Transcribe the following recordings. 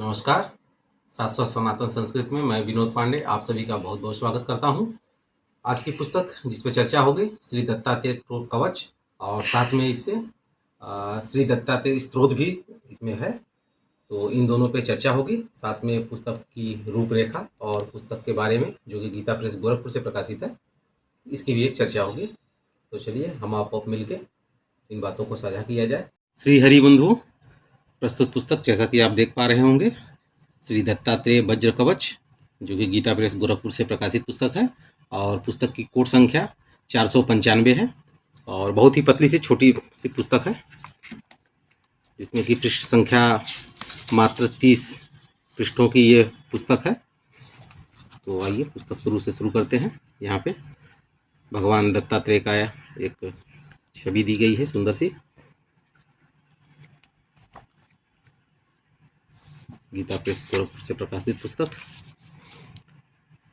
नमस्कार। शाश्वत सनातन संस्कृत में मैं विनोद पांडे आप सभी का बहुत बहुत स्वागत करता हूं। आज की पुस्तक जिस पे चर्चा होगी श्री दत्तात्रेय कवच और साथ में इससे श्री दत्तात्रेय स्तोत्र भी इसमें है। तो इन दोनों पे चर्चा होगी, साथ में पुस्तक की रूपरेखा और पुस्तक के बारे में जो कि गीता प्रेस गोरखपुर से प्रकाशित है, इसकी भी एक चर्चा होगी। तो चलिए हम आप मिलकर इन बातों को साझा किया जाए। श्री हरि बंधु, प्रस्तुत पुस्तक जैसा कि आप देख पा रहे होंगे श्री दत्तात्रेय वज्र कवच, जो कि गीता प्रेस गोरखपुर से प्रकाशित पुस्तक है और पुस्तक की कोट संख्या 495 है और बहुत ही पतली सी छोटी सी पुस्तक है, जिसमें कि पृष्ठ संख्या मात्र 30 पृष्ठों की ये पुस्तक है। तो आइए पुस्तक शुरू से शुरू करते हैं। यहाँ पे भगवान दत्तात्रेय का एक छवि दी गई है, सुंदर सी। गीता प्रेस गोरखपुर से प्रकाशित पुस्तक।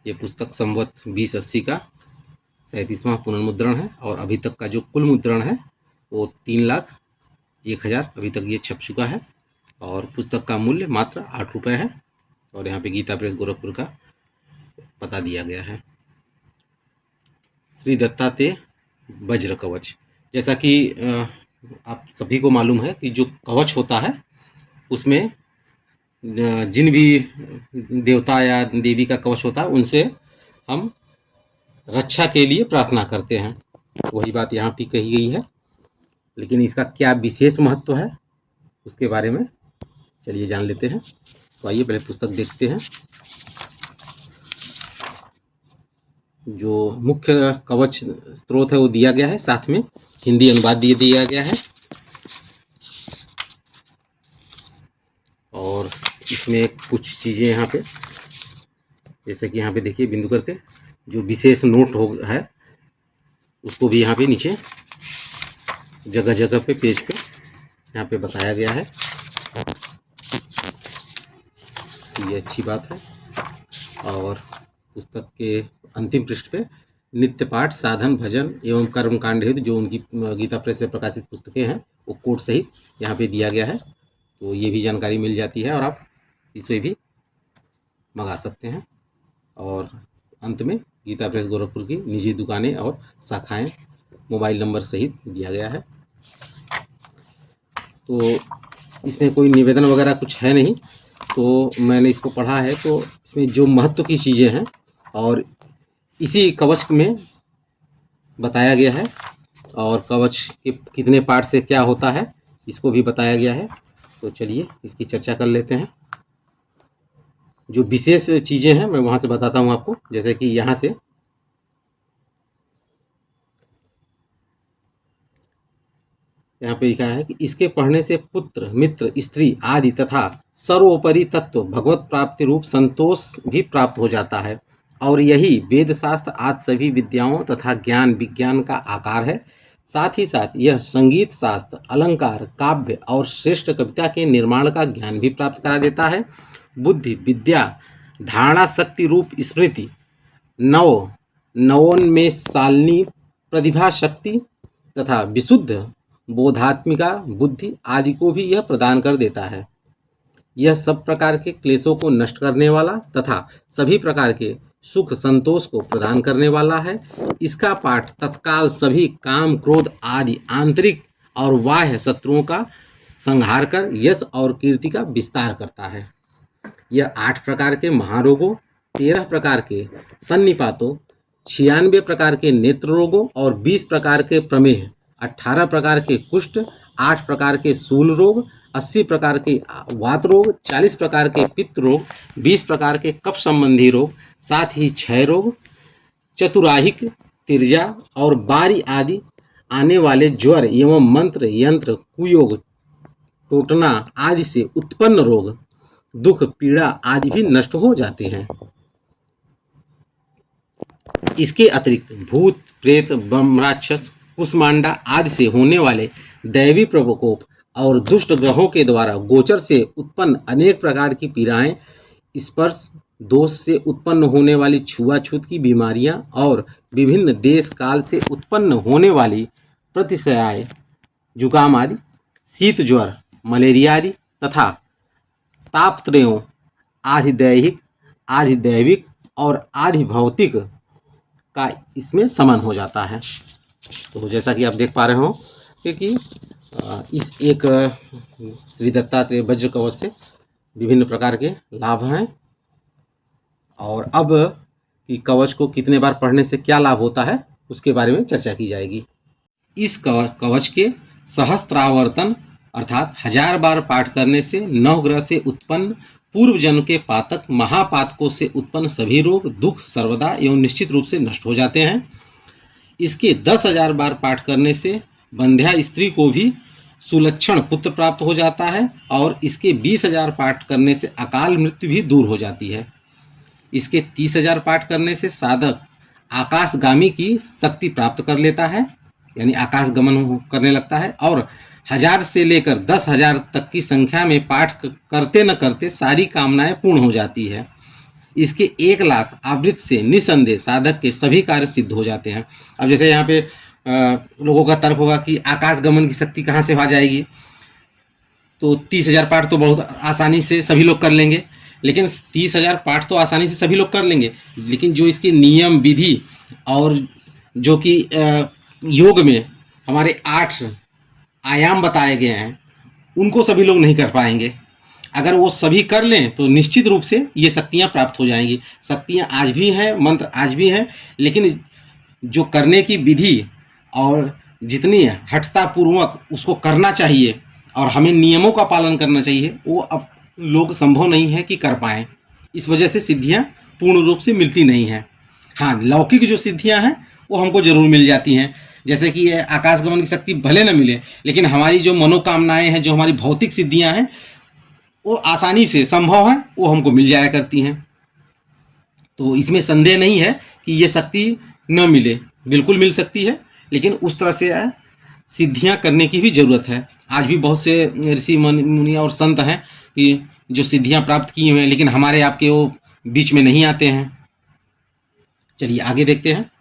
ये पुस्तक संवत 2080 का 37वां पुनर्मुद्रण है और अभी तक का जो कुल मुद्रण है वो 3,01,000 अभी तक ये छप चुका है और पुस्तक का मूल्य मात्र 8 रुपये है और यहाँ पे गीता प्रेस गोरखपुर का पता दिया गया है। श्री दत्तात्रेय वज्र कवच, जैसा कि आप सभी को मालूम है कि जो कवच होता है उसमें जिन भी देवता या देवी का कवच होता है उनसे हम रक्षा के लिए प्रार्थना करते हैं। वही बात यहाँ भी कही गई है, लेकिन इसका क्या विशेष महत्व है उसके बारे में चलिए जान लेते हैं। तो आइए पहले पुस्तक देखते हैं। जो मुख्य कवच स्रोत है वो दिया गया है, साथ में हिंदी अनुवाद दिया गया है और इसमें कुछ चीज़ें यहाँ पे, जैसे कि यहाँ पे देखिए बिंदु करके जो विशेष नोट हो है उसको भी यहाँ पे नीचे जगह जगह पे पेज पे यहाँ पे बताया गया है। ये अच्छी बात है। और पुस्तक के अंतिम पृष्ठ पे नित्य पाठ, साधन, भजन एवं कर्म कांड हेतु जो उनकी गीता प्रेस से प्रकाशित पुस्तकें हैं वो कोट सहित यहाँ पे दिया गया है। तो ये भी जानकारी मिल जाती है और आप इसे भी मंगा सकते हैं। और अंत में गीता प्रेस गोरखपुर की निजी दुकानें और शाखाएं मोबाइल नंबर सहित दिया गया है। तो इसमें कोई निवेदन वगैरह कुछ है नहीं, तो मैंने इसको पढ़ा है। तो इसमें जो महत्व की चीज़ें हैं और इसी कवच में बताया गया है और कवच के कितने पार्ट से क्या होता है इसको भी बताया गया है। तो चलिए इसकी चर्चा कर लेते हैं। जो विशेष चीज़ें हैं मैं वहाँ से बताता हूँ आपको, जैसे कि यहाँ से यहाँ पे लिखा है कि इसके पढ़ने से पुत्र, मित्र, स्त्री आदि तथा सर्वोपरि तत्व भगवत प्राप्ति रूप संतोष भी प्राप्त हो जाता है और यही वेद शास्त्र आदि सभी विद्याओं तथा ज्ञान विज्ञान का आकार है। साथ ही साथ यह संगीत शास्त्र, अलंकार, काव्य और श्रेष्ठ कविता के निर्माण का ज्ञान भी प्राप्त करा देता है। बुद्धि, विद्या, धारणा शक्ति रूप स्मृति, नवोन्मेषालिनी प्रतिभा शक्ति तथा विशुद्ध बोधात्मिका बुद्धि आदि को भी यह प्रदान कर देता है। यह सब प्रकार के क्लेशों को नष्ट करने वाला तथा सभी प्रकार के सुख संतोष को प्रदान करने वाला है। इसका पाठ तत्काल सभी काम क्रोध आदि आंतरिक और बाह्य शत्रुओं का संहार कर यश और कीर्ति का विस्तार करता है। यह 8 प्रकार के महारोगों, 13 प्रकार के सन्निपातों, 96 प्रकार के नेत्र रोगों और 20 प्रकार के प्रमेह, 18 प्रकार के कुष्ठ, 8 प्रकार के शूल रोग, 80 प्रकार के वात रोग, 40 प्रकार के पित्त रोग, 20 प्रकार के कफ संबंधी रोग, साथ ही क्षय रोग, चतुराहिक, तिर्जा और बारी आदि आने वाले ज्वर एवं मंत्र यंत्र, कुयोग, टोटना आदि से उत्पन्न रोग, दुख, पीड़ा आदि भी नष्ट हो जाते हैं। इसके अतिरिक्त भूत, प्रेत, ब्रह्मराक्षस, कुष्मांडा आदि से होने वाले दैवी प्रकोप और दुष्ट ग्रहों के द्वारा गोचर से उत्पन्न अनेक प्रकार की पीड़ाएं, स्पर्श दोष से उत्पन्न होने वाली छुआछूत की बीमारियां और विभिन्न देश काल से उत्पन्न होने वाली प्रतिशयाएं, जुकाम आदि, शीत ज्वर, मलेरिया आदि तथा तापत्रयों आधिदैहिक, आधिदैविक और आधिभौतिक का इसमें समन हो जाता है। तो जैसा कि आप देख पा रहे हो कि इस एक श्री दत्तात्रेय वज्र कवच से विभिन्न प्रकार के लाभ हैं, और अब कि कवच को कितने बार पढ़ने से क्या लाभ होता है उसके बारे में चर्चा की जाएगी। इस कवच के सहस्त्रावर्तन अर्थात 1000 बार पाठ करने से नवग्रह से उत्पन्न पूर्व जन्म के पातक महापातकों से उत्पन्न सभी रोग दुख सर्वदा एवं निश्चित रूप से नष्ट हो जाते हैं। इसके 10,000 बार पाठ करने से बंध्या स्त्री को भी सुलक्षण पुत्र प्राप्त हो जाता है, और इसके 20,000 पाठ करने से अकाल मृत्यु भी दूर हो जाती है। इसके 30,000 पाठ करने से साधक आकाशगामी की शक्ति प्राप्त कर लेता है, यानी आकाश गमन करने लगता है, और 1000 से लेकर 10,000 तक की संख्या में पाठ करते न करते सारी कामनाएं पूर्ण हो जाती है। इसके 1 लाख आवृत्ति से निसंदेह साधक के सभी कार्य सिद्ध हो जाते हैं। अब जैसे यहाँ पे लोगों का तर्क होगा कि आकाश गमन की शक्ति कहाँ से आ जाएगी, तो 30,000 पाठ तो बहुत आसानी से सभी लोग कर लेंगे। लेकिन 30,000 पाठ तो आसानी से सभी लोग कर लेंगे, लेकिन जो इसके नियम विधि और जो कि योग में हमारे 8 आयाम बताए गए हैं उनको सभी लोग नहीं कर पाएंगे। अगर वो सभी कर लें तो निश्चित रूप से ये शक्तियाँ प्राप्त हो जाएंगी। शक्तियाँ आज भी हैं, मंत्र आज भी हैं, लेकिन जो करने की विधि और जितनी हठतापूर्वक उसको करना चाहिए और हमें नियमों का पालन करना चाहिए वो अब लोग संभव नहीं है कि कर पाएँ। इस वजह से सिद्धियाँ पूर्ण रूप से मिलती नहीं हैं। हाँ, लौकिक जो सिद्धियाँ हैं वो हमको ज़रूर मिल जाती हैं, जैसे कि आकाशगमन की शक्ति भले न मिले, लेकिन हमारी जो मनोकामनाएं हैं, जो हमारी भौतिक सिद्धियाँ हैं वो आसानी से संभव है, वो हमको मिल जाया करती हैं। तो इसमें संदेह नहीं है कि ये शक्ति न मिले, बिल्कुल मिल सकती है, लेकिन उस तरह से सिद्धियां करने की भी ज़रूरत है। आज भी बहुत से ऋषि मुनि और संत हैं कि जो सिद्धियां प्राप्त किए हुए हैं, लेकिन हमारे आपके वो बीच में नहीं आते हैं। चलिए आगे देखते हैं।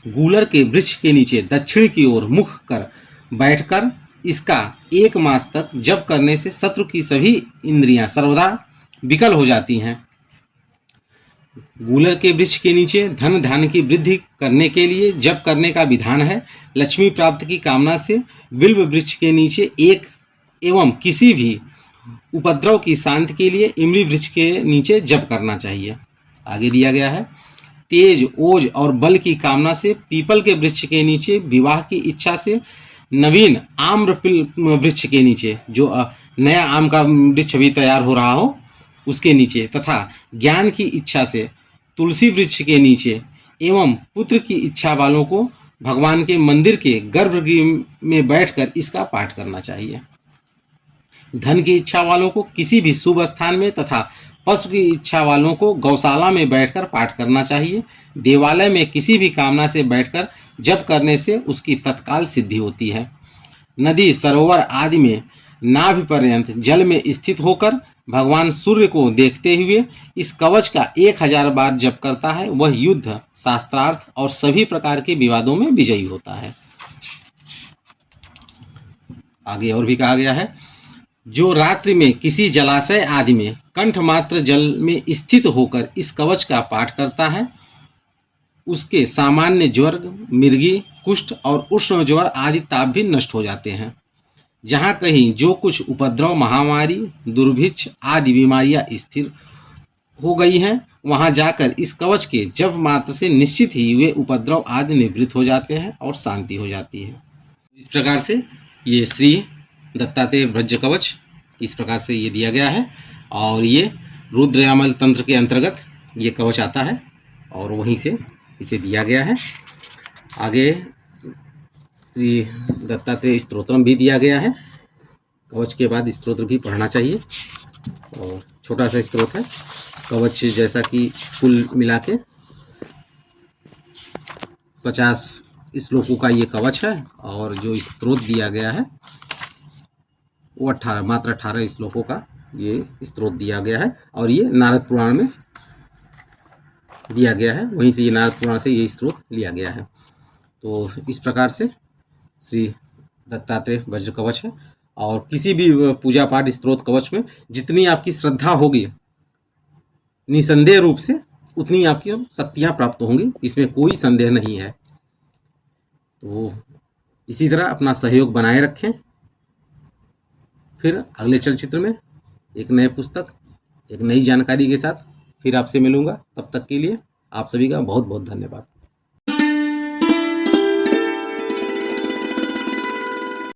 गूलर के वृक्ष के नीचे दक्षिण की ओर मुख कर बैठकर इसका 1 मास तक जप करने से शत्रु की सभी इंद्रियां सर्वदा विकल हो जाती हैं। गूलर के वृक्ष के नीचे धन धान्य की वृद्धि करने के लिए जप करने का विधान है। लक्ष्मी प्राप्त की कामना से बिल्व वृक्ष के नीचे एक एवं किसी भी उपद्रव की शांति के लिए इमली वृक्ष के नीचे जप करना चाहिए। आगे दिया गया है। तेज ओज और बल की कामना से पीपल के वृक्ष के नीचे, विवाह की इच्छा से नवीन आम्र वृक्ष के नीचे, जो नया आम का वृक्ष भी तैयार हो रहा हो उसके नीचे, तथा ज्ञान की इच्छा से तुलसी वृक्ष के नीचे, एवं पुत्र की इच्छा वालों को भगवान के मंदिर के गर्भगृह में बैठकर इसका पाठ करना चाहिए। धन की इच्छा वालों को किसी भी शुभ स्थान में तथा पशु की इच्छा वालों को गौशाला में बैठकर पाठ करना चाहिए। देवालय में किसी भी कामना से बैठकर जप करने से उसकी तत्काल सिद्धि होती है। नदी सरोवर आदि में नाभि पर्यंत जल में स्थित होकर भगवान सूर्य को देखते हुए इस कवच का 1000 बार जप करता है, वह युद्ध, शास्त्रार्थ और सभी प्रकार के विवादों में विजयी होता है। आगे और भी कहा गया है। जो रात्रि में किसी जलाशय आदि में कंठ मात्र जल में स्थित होकर इस कवच का पाठ करता है, उसके सामान्य ज्वर, मिर्गी, कुष्ठ और उष्ण ज्वर आदि ताप भी नष्ट हो जाते हैं। जहाँ कहीं जो कुछ उपद्रव, महामारी, दुर्भिक्ष आदि बीमारियां स्थिर हो गई हैं, वहाँ जाकर इस कवच के जप मात्र से निश्चित ही वे उपद्रव आदि निवृत्त हो जाते हैं और शांति हो जाती है। इस प्रकार से ये श्री दत्तात्रेय वज्र कवच इस प्रकार से ये दिया गया है, और ये रुद्रयामल तंत्र के अंतर्गत ये कवच आता है और वहीं से इसे दिया गया है। आगे श्री दत्तात्रेय स्तोत्रम भी दिया गया है। कवच के बाद स्तोत्र भी पढ़ना चाहिए, और छोटा सा स्तोत्र है। कवच जैसा कि कुल मिला के 50 श्लोकों का ये कवच है, और जो स्तोत्र दिया गया है वो 18 श्लोकों का ये स्तोत्र दिया गया है, और ये नारद पुराण में दिया गया है। वहीं से ये नारद पुराण से ये स्तोत्र लिया गया है। तो इस प्रकार से श्री दत्तात्रेय वज्र कवच है, और किसी भी पूजा पाठ स्त्रोत कवच में जितनी आपकी श्रद्धा होगी निसंदेह रूप से उतनी आपकी शक्तियाँ प्राप्त होंगी, इसमें कोई संदेह नहीं है। तो इसी तरह अपना सहयोग बनाए रखें। फिर अगले चलचित्र में एक नए पुस्तक, एक नई जानकारी के साथ फिर आपसे मिलूंगा। तब तक के लिए आप सभी का बहुत बहुत धन्यवाद।